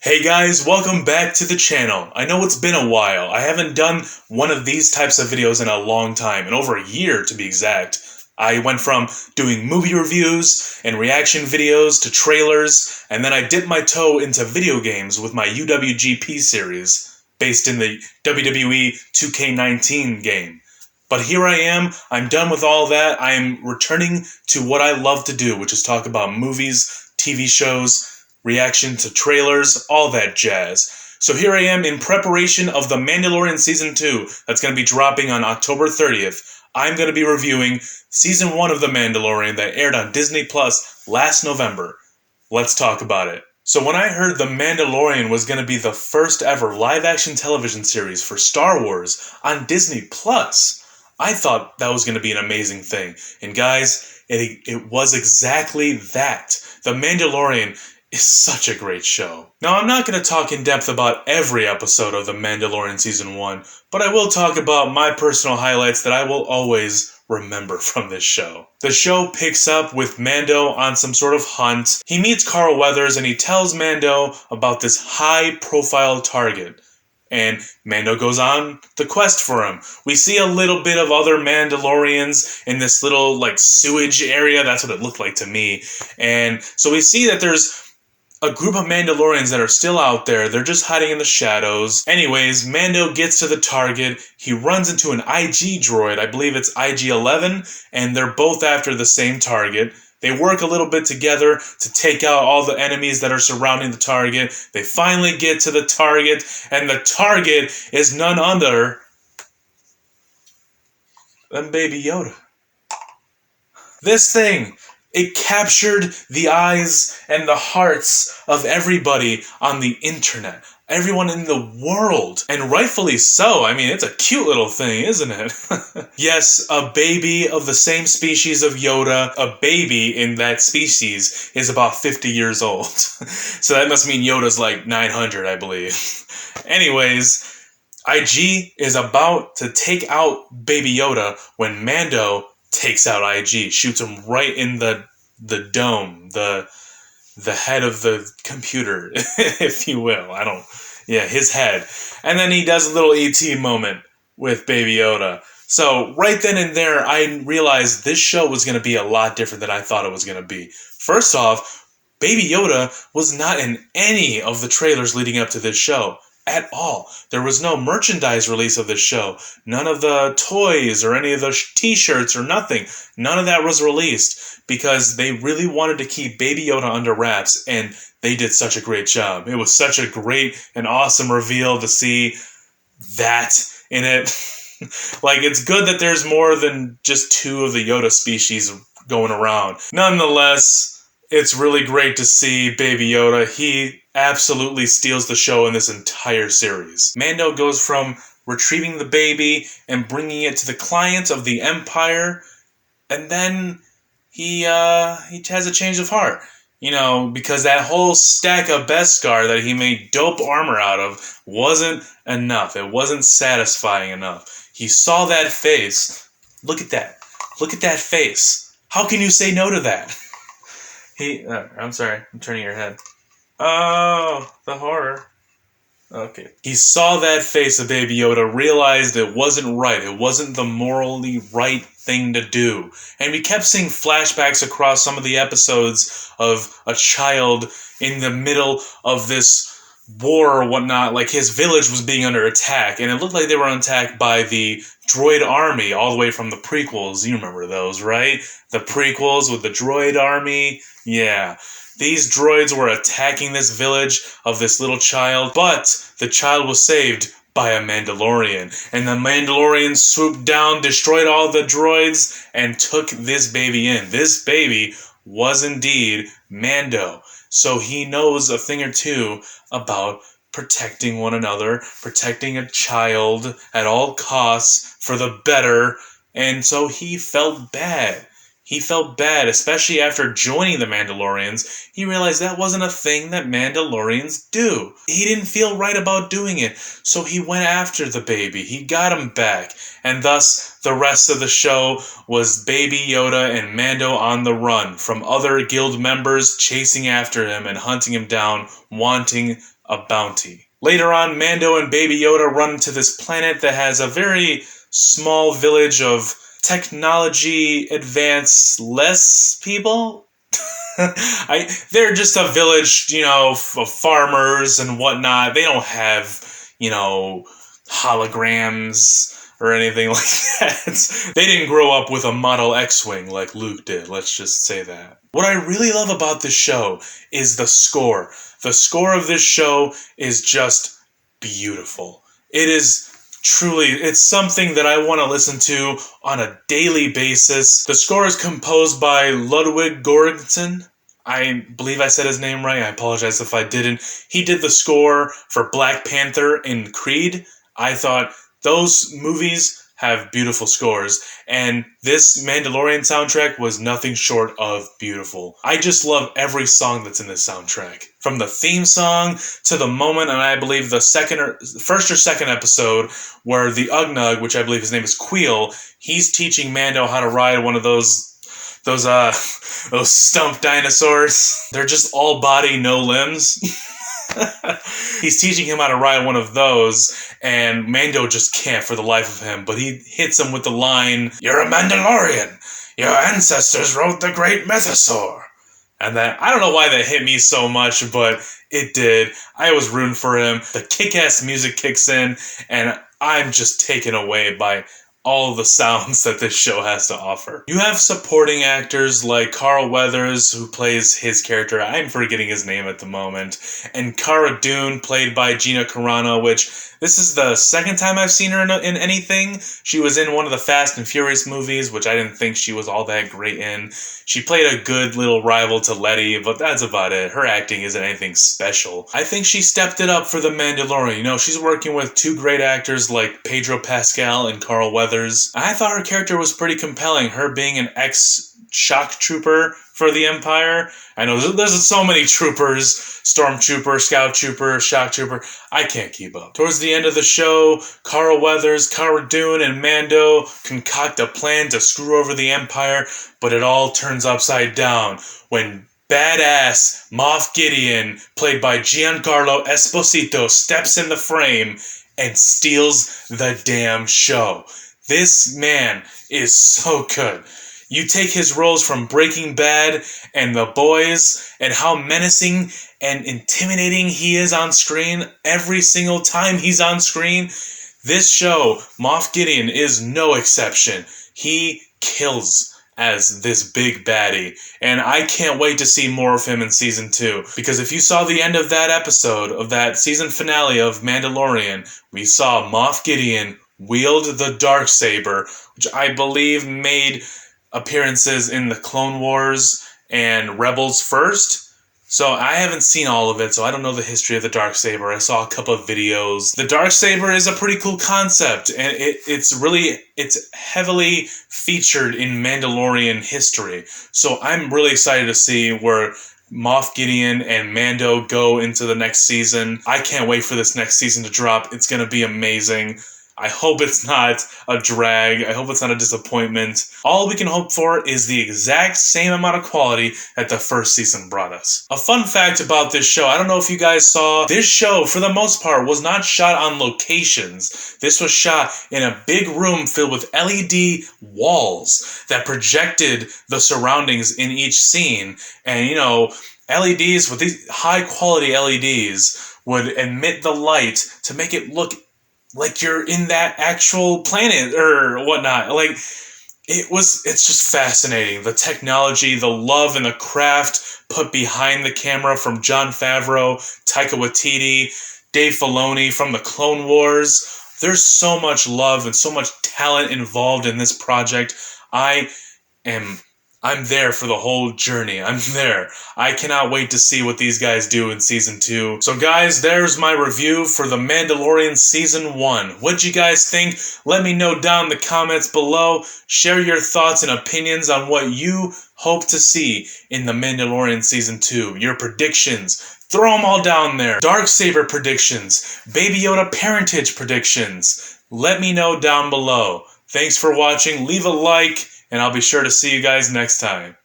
Hey guys, welcome back to the channel. I know it's been a while. I haven't done one of these types of videos in a long time, in over a year to be exact. I went from doing movie reviews and reaction videos to trailers, and then I dipped my toe into video games with my UWGP series, based in the WWE 2K19 game. But here I am, I'm done with all that. I am returning to what I love to do, which is talk about movies, TV shows, reaction to trailers, all that jazz. So here I am in preparation of The Mandalorian Season 2 that's going to be dropping on October 30th. I'm going to be reviewing Season 1 of The Mandalorian that aired on Disney Plus last November. Let's talk about it. So when I heard The Mandalorian was going to be the first ever live-action television series for Star Wars on Disney Plus, I thought that was going to be an amazing thing. And guys, it was exactly that. The Mandalorian is such a great show. Now, I'm not going to talk in depth about every episode of The Mandalorian Season 1, but I will talk about my personal highlights that I will always remember from this show. The show picks up with Mando on some sort of hunt. He meets Carl Weathers and he tells Mando about this high-profile target. And Mando goes on the quest for him. We see a little bit of other Mandalorians in this little, sewage area. That's what it looked like to me. And so we see that there's a group of Mandalorians that are still out there. They're just hiding in the shadows. Anyways, Mando gets to the target. He runs into an IG droid. I believe it's IG-11. And they're both after the same target. They work a little bit together to take out all the enemies that are surrounding the target. They finally get to the target, and the target is none other than Baby Yoda. This thing, it captured the eyes and the hearts of everybody on the internet. Everyone in the world. And rightfully so. I mean, it's a cute little thing, isn't it? Yes, a baby of the same species of Yoda. A baby in that species is about 50 years old. So that must mean Yoda's like 900, I believe. Anyways, IG is about to take out Baby Yoda when Mando takes out IG. Shoots him right in the dome. The head of the computer, if you will. His head. And then he does a little E.T. moment with Baby Yoda. So right then and there, I realized this show was going to be a lot different than I thought it was going to be. First off, Baby Yoda was not in any of the trailers leading up to this show. At all. There was no merchandise release of this show. None of the toys or any of the t-shirts or nothing. None of that was released because they really wanted to keep Baby Yoda under wraps, and they did such a great job. It was such a great and awesome reveal to see that in it. It's good that there's more than just two of the Yoda species going around. Nonetheless, it's really great to see Baby Yoda. He absolutely steals the show in this entire series. Mando goes from retrieving the baby and bringing it to the client of the Empire, and then he has a change of heart. Because that whole stack of Beskar that he made dope armor out of wasn't enough. It wasn't satisfying enough. He saw that face. Look at that. Look at that face. How can you say no to that? I'm sorry. I'm turning your head. Oh, the horror. Okay. He saw that face of Baby Yoda, realized it wasn't right. It wasn't the morally right thing to do. And we kept seeing flashbacks across some of the episodes of a child in the middle of this war or whatnot. Like his village was being under attack, and it looked like they were attacked by the droid army all the way from the prequels. You remember those, right? The prequels with the droid army. Yeah. These droids were attacking this village of this little child, but the child was saved by a Mandalorian. And the Mandalorian swooped down, destroyed all the droids, and took this baby in. This baby was indeed Mando. So he knows a thing or two about protecting one another, protecting a child at all costs for the better, and so he felt bad. He felt bad, especially after joining the Mandalorians. He realized that wasn't a thing that Mandalorians do. He didn't feel right about doing it, so he went after the baby. He got him back, and thus the rest of the show was Baby Yoda and Mando on the run from other guild members chasing after him and hunting him down, wanting a bounty. Later on, Mando and Baby Yoda run to this planet that has a very small village of technology advanced less people. They're just a village, of farmers and whatnot. They don't have, holograms or anything like that. They didn't grow up with a Model X-Wing like Luke did, let's just say that. What I really love about this show is the score. The score of this show is just beautiful. It is truly, it's something that I want to listen to on a daily basis. The score is composed by Ludwig Göransson. I believe I said his name right. I apologize if I didn't. He did the score for Black Panther and Creed. I thought those movies have beautiful scores, and this Mandalorian soundtrack was nothing short of beautiful. I just love every song that's in this soundtrack. From the theme song to the moment, and I believe the first or second episode, where the Ugnug, which I believe his name is Queel, he's teaching Mando how to ride one of those stump dinosaurs. They're just all body, no limbs. He's teaching him how to ride one of those, and Mando just can't for the life of him, but he hits him with the line, "You're a Mandalorian! Your ancestors rode the great Mythosaur!" And that, I don't know why that hit me so much, but it did. I was rooting for him. The kick-ass music kicks in, and I'm just taken away by all the sounds that this show has to offer. You have supporting actors like Carl Weathers, who plays his character, I'm forgetting his name at the moment, and Cara Dune, played by Gina Carano, which this is the second time I've seen her in anything. She was in one of the Fast and Furious movies, which I didn't think she was all that great in. She played a good little rival to Letty, but that's about it. Her acting isn't anything special. I think she stepped it up for The Mandalorian. She's working with two great actors like Pedro Pascal and Carl Weathers. I thought her character was pretty compelling, her being an ex-shock trooper for the Empire. I know there's so many troopers, stormtrooper, scout trooper, shock trooper, I can't keep up. Towards the end of the show, Carl Weathers, Cara Dune, and Mando concoct a plan to screw over the Empire, but it all turns upside down when badass Moff Gideon, played by Giancarlo Esposito, steps in the frame and steals the damn show. This man is so good. You take his roles from Breaking Bad and The Boys and how menacing and intimidating he is on screen every single time he's on screen. This show, Moff Gideon, is no exception. He kills as this big baddie, and I can't wait to see more of him in Season 2, because if you saw the end of that episode, of that season finale of Mandalorian, we saw Moff Gideon wield the Darksaber, which I believe made appearances in the Clone Wars and Rebels first. So I haven't seen all of it, so I don't know the history of the Darksaber. I saw a couple of videos. The Darksaber is a pretty cool concept, and it's heavily featured in Mandalorian history. So I'm really excited to see where Moff Gideon and Mando go into the next season. I can't wait for this next season to drop. It's going to be amazing. I hope it's not a drag. I hope it's not a disappointment. All we can hope for is the exact same amount of quality that the first season brought us. A fun fact about this show, I don't know if you guys saw, this show, for the most part, was not shot on locations. This was shot in a big room filled with LED walls that projected the surroundings in each scene. And, LEDs, with these high-quality LEDs, would emit the light to make it look like you're in that actual planet or whatnot. It's just fascinating. The technology, the love and the craft put behind the camera from Jon Favreau, Taika Waititi, Dave Filoni from the Clone Wars. There's so much love and so much talent involved in this project. I'm there for the whole journey. I'm there. I cannot wait to see what these guys do in Season 2. So guys, there's my review for The Mandalorian Season 1. What'd you guys think? Let me know down in the comments below. Share your thoughts and opinions on what you hope to see in The Mandalorian Season 2. Your predictions. Throw them all down there. Darksaber predictions. Baby Yoda parentage predictions. Let me know down below. Thanks for watching. Leave a like. And I'll be sure to see you guys next time.